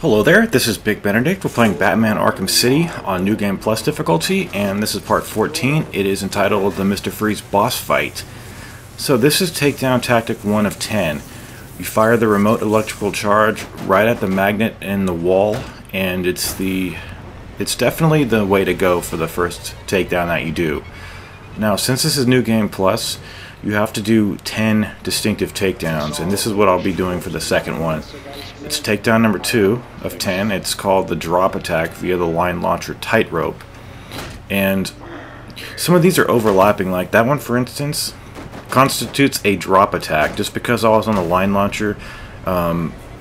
Hello there, this is Bick Benedict. We're playing Batman Arkham City on New Game Plus difficulty, and this is part 14. It is entitled the Mr. Freeze Boss Fight. So this is Takedown Tactic 1 of 10. You fire the remote electrical charge right at the magnet in the wall, and it's definitely the way to go for the first takedown that you do. Now, since this is New Game Plus, you have to do 10 distinctive takedowns, and this is what I'll be doing for the second one. It's takedown number 2 of 10. It's called the drop attack via the line launcher tightrope. And some of these are overlapping, like that one for instance constitutes a drop attack. Just because I was on the line launcher,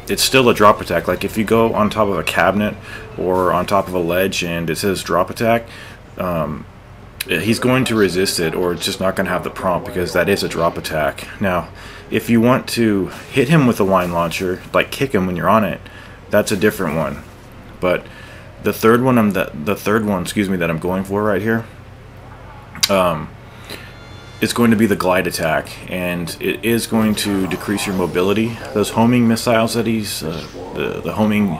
it's still a drop attack. Like if you go on top of a cabinet or on top of a ledge and it says drop attack, he's going to resist it, or it's just not going to have the prompt because that is a drop attack. Now, if you want to hit him with a line launcher, like kick him when you're on it, that's a different one. But the third one, that I'm going for right here, it's going to be the glide attack, and it is going to decrease your mobility. Those homing missiles that he's the homing,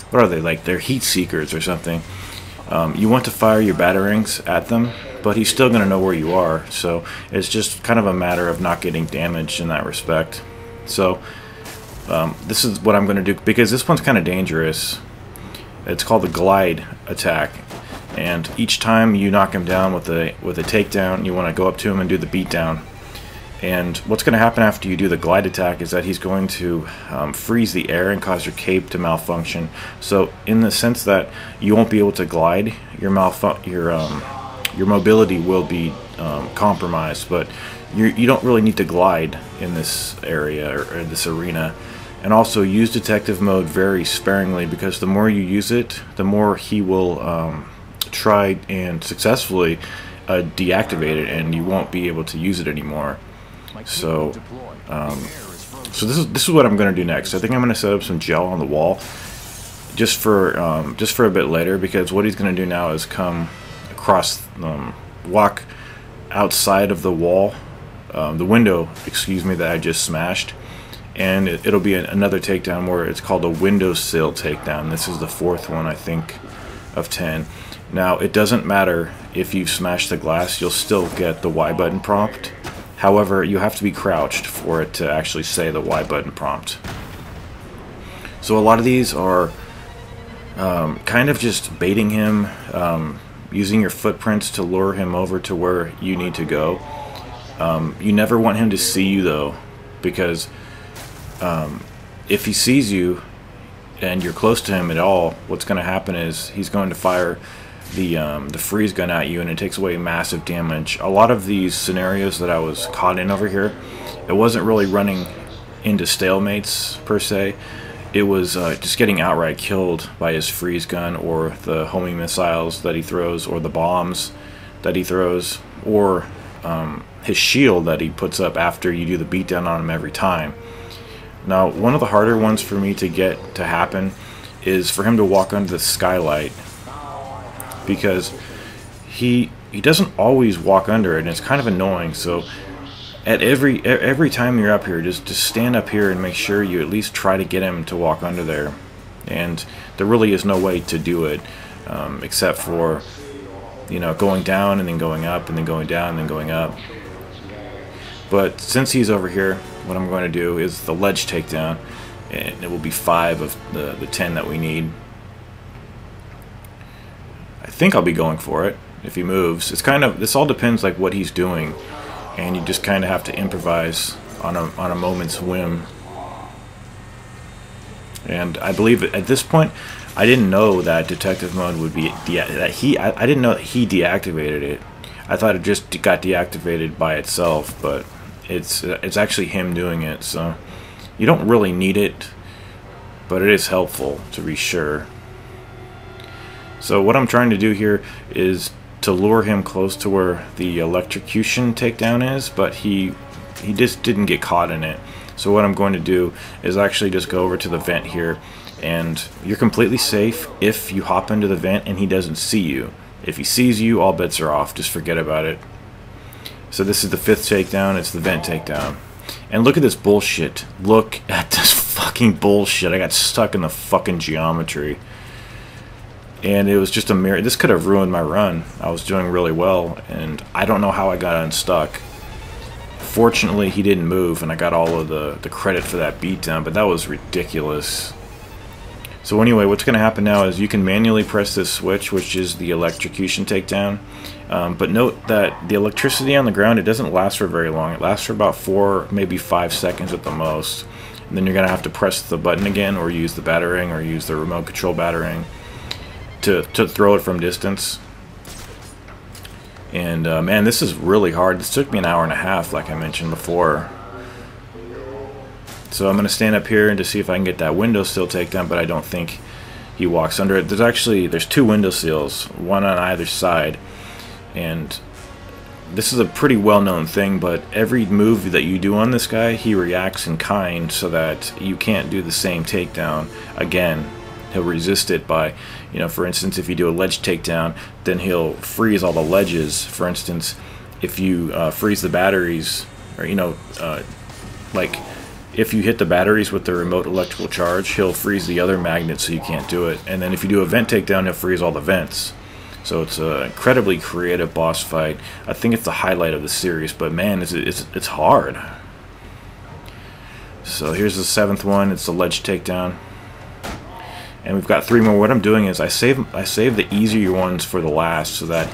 what are they, like they're heat seekers or something. You want to fire your batarangs at them, but he's still going to know where you are, so it's just kind of a matter of not getting damaged in that respect. So this is what I'm going to do, because this one's kind of dangerous. It's called the glide attack, and each time you knock him down with a takedown, you want to go up to him and do the beatdown. And what's going to happen after you do the glide attack is that he's going to freeze the air and cause your cape to malfunction. So in the sense that you won't be able to glide, your mobility will be compromised. But you don't really need to glide in this area or this arena. And also use detective mode very sparingly, because the more you use it, the more he will try and successfully deactivate it, and you won't be able to use it anymore. So, this is what I'm going to do next. I think I'm going to set up some gel on the wall, just for a bit later, because what he's going to do now is come across, walk outside of the wall, the window, excuse me, that I just smashed, and it'll be another takedown where it's called a windowsill takedown. This is the fourth one, I think, of 10. Now, it doesn't matter if you've smashed the glass; you'll still get the Y button prompt. However, you have to be crouched for it to actually say the Y button prompt. So a lot of these are kind of just baiting him, using your footprints to lure him over to where you need to go. You never want him to see you, though, because if he sees you and you're close to him at all, what's going to happen is he's going to fire the freeze gun at you, and it takes away massive damage. A lot of these scenarios that I was caught in over here, it wasn't really running into stalemates per se. It was just getting outright killed by his freeze gun, or the homing missiles that he throws, or the bombs that he throws, or his shield that he puts up after you do the beatdown on him every time. Now, one of the harder ones for me to get to happen is for him to walk under the skylight, because he doesn't always walk under it, and it's kind of annoying. So at every time you're up here, just stand up here and make sure you at least try to get him to walk under there. And there really is no way to do it, except for, you know, going down and then going up and then going down and then going up. But since he's over here, what I'm going to do is the ledge takedown, and it will be 5 of the 10 that we need. I think I'll be going for it if he moves. This all depends like what he's doing, and you just kind of have to improvise on a moment's whim. And I believe at this point, I didn't know that detective mode would be I didn't know that he deactivated it. I thought it just got deactivated by itself, but it's actually him doing it. So you don't really need it, but it is helpful to be sure. So what I'm trying to do here is to lure him close to where the electrocution takedown is, but he just didn't get caught in it. So what I'm going to do is actually just go over to the vent here, and you're completely safe if you hop into the vent and he doesn't see you. If he sees you, all bets are off. Just forget about it. So this is the 5th takedown. It's the vent takedown. And look at this bullshit. Look at this fucking fucking bullshit. I got stuck in the fucking geometry. And it was just a mirror. This could have ruined my run. I was doing really well, and I don't know how I got unstuck. Fortunately, he didn't move, and I got all of the credit for that beatdown, but that was ridiculous. So anyway, what's going to happen now is you can manually press this switch, which is the electrocution takedown. But note that the electricity on the ground, it doesn't last for very long. It lasts for about 4, maybe 5 seconds at the most. And then you're going to have to press the button again, or use the battering, or use the remote control battering to throw it from distance. And man, this is really hard. This took me an hour and a half, like I mentioned before. So I'm going to stand up here to see if I can get that windowsill takedown, but I don't think he walks under it. There's 2 windowsills, one on either side. And this is a pretty well-known thing, but every move that you do on this guy, he reacts in kind so that you can't do the same takedown again. He'll resist it by, you know, for instance, if you do a ledge takedown, then he'll freeze all the ledges. For instance, if you freeze the batteries, or, you know, like if you hit the batteries with the remote electrical charge, he'll freeze the other magnets so you can't do it. And then if you do a vent takedown, he'll freeze all the vents. So it's an incredibly creative boss fight. I think it's the highlight of the series, but man, it's hard. So here's the 7th one. It's the ledge takedown. And we've got 3 more. What I'm doing is I save the easier ones for the last, so that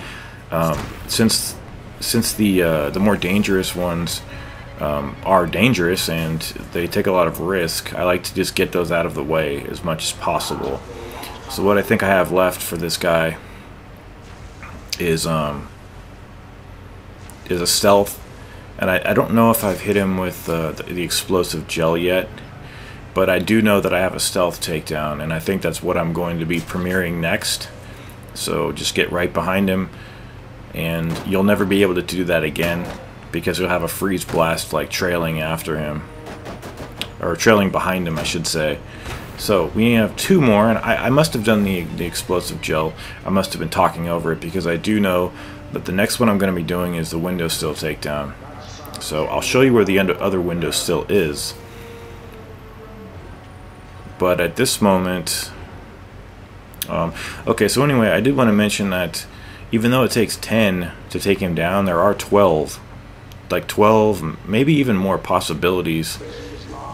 since the more dangerous ones are dangerous and they take a lot of risk, I like to just get those out of the way as much as possible. So what I think I have left for this guy is a stealth, and I don't know if I've hit him with the explosive gel yet, but I do know that I have a stealth takedown, and I think that's what I'm going to be premiering next. So just get right behind him, and you'll never be able to do that again, because you'll have a freeze blast like trailing after him, or trailing behind him, I should say. So we have 2 more, and I must have done the explosive gel. I must have been talking over it, because I do know that the next one I'm going to be doing is the windowsill takedown. So I'll show you where the other windowsill is. But at this moment, okay, so anyway, I did want to mention that even though it takes 10 to take him down, there are 12, like 12, maybe even more possibilities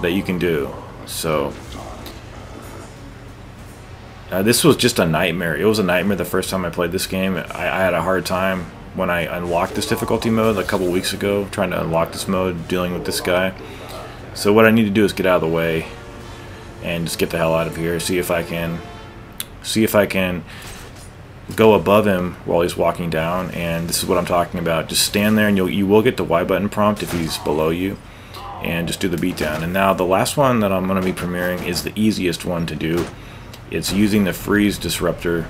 that you can do. So this was just a nightmare. It was a nightmare the first time I played this game. I had a hard time when I unlocked this difficulty mode a couple weeks ago, trying to unlock this mode, dealing with this guy. So what I need to do is get out of the way and just get the hell out of here. See if I can go above him while he's walking down. And this is what I'm talking about. Just stand there, and you will get the Y button prompt if he's below you, and just do the beatdown. And now the last one that I'm going to be premiering is the easiest one to do. It's using the freeze disruptor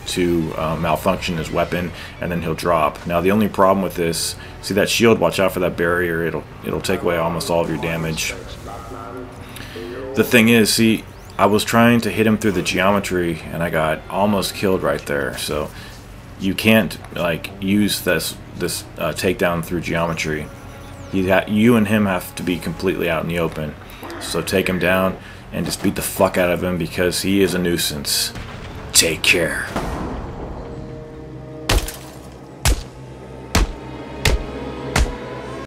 to malfunction his weapon, and then he'll drop. Now the only problem with this, see that shield, watch out for that barrier, it'll take away almost all of your damage. The thing is, see, I was trying to hit him through the geometry, and I got almost killed right there. So you can't like use this takedown through geometry. You and him have to be completely out in the open. So take him down and just beat the fuck out of him, because he is a nuisance. Take care.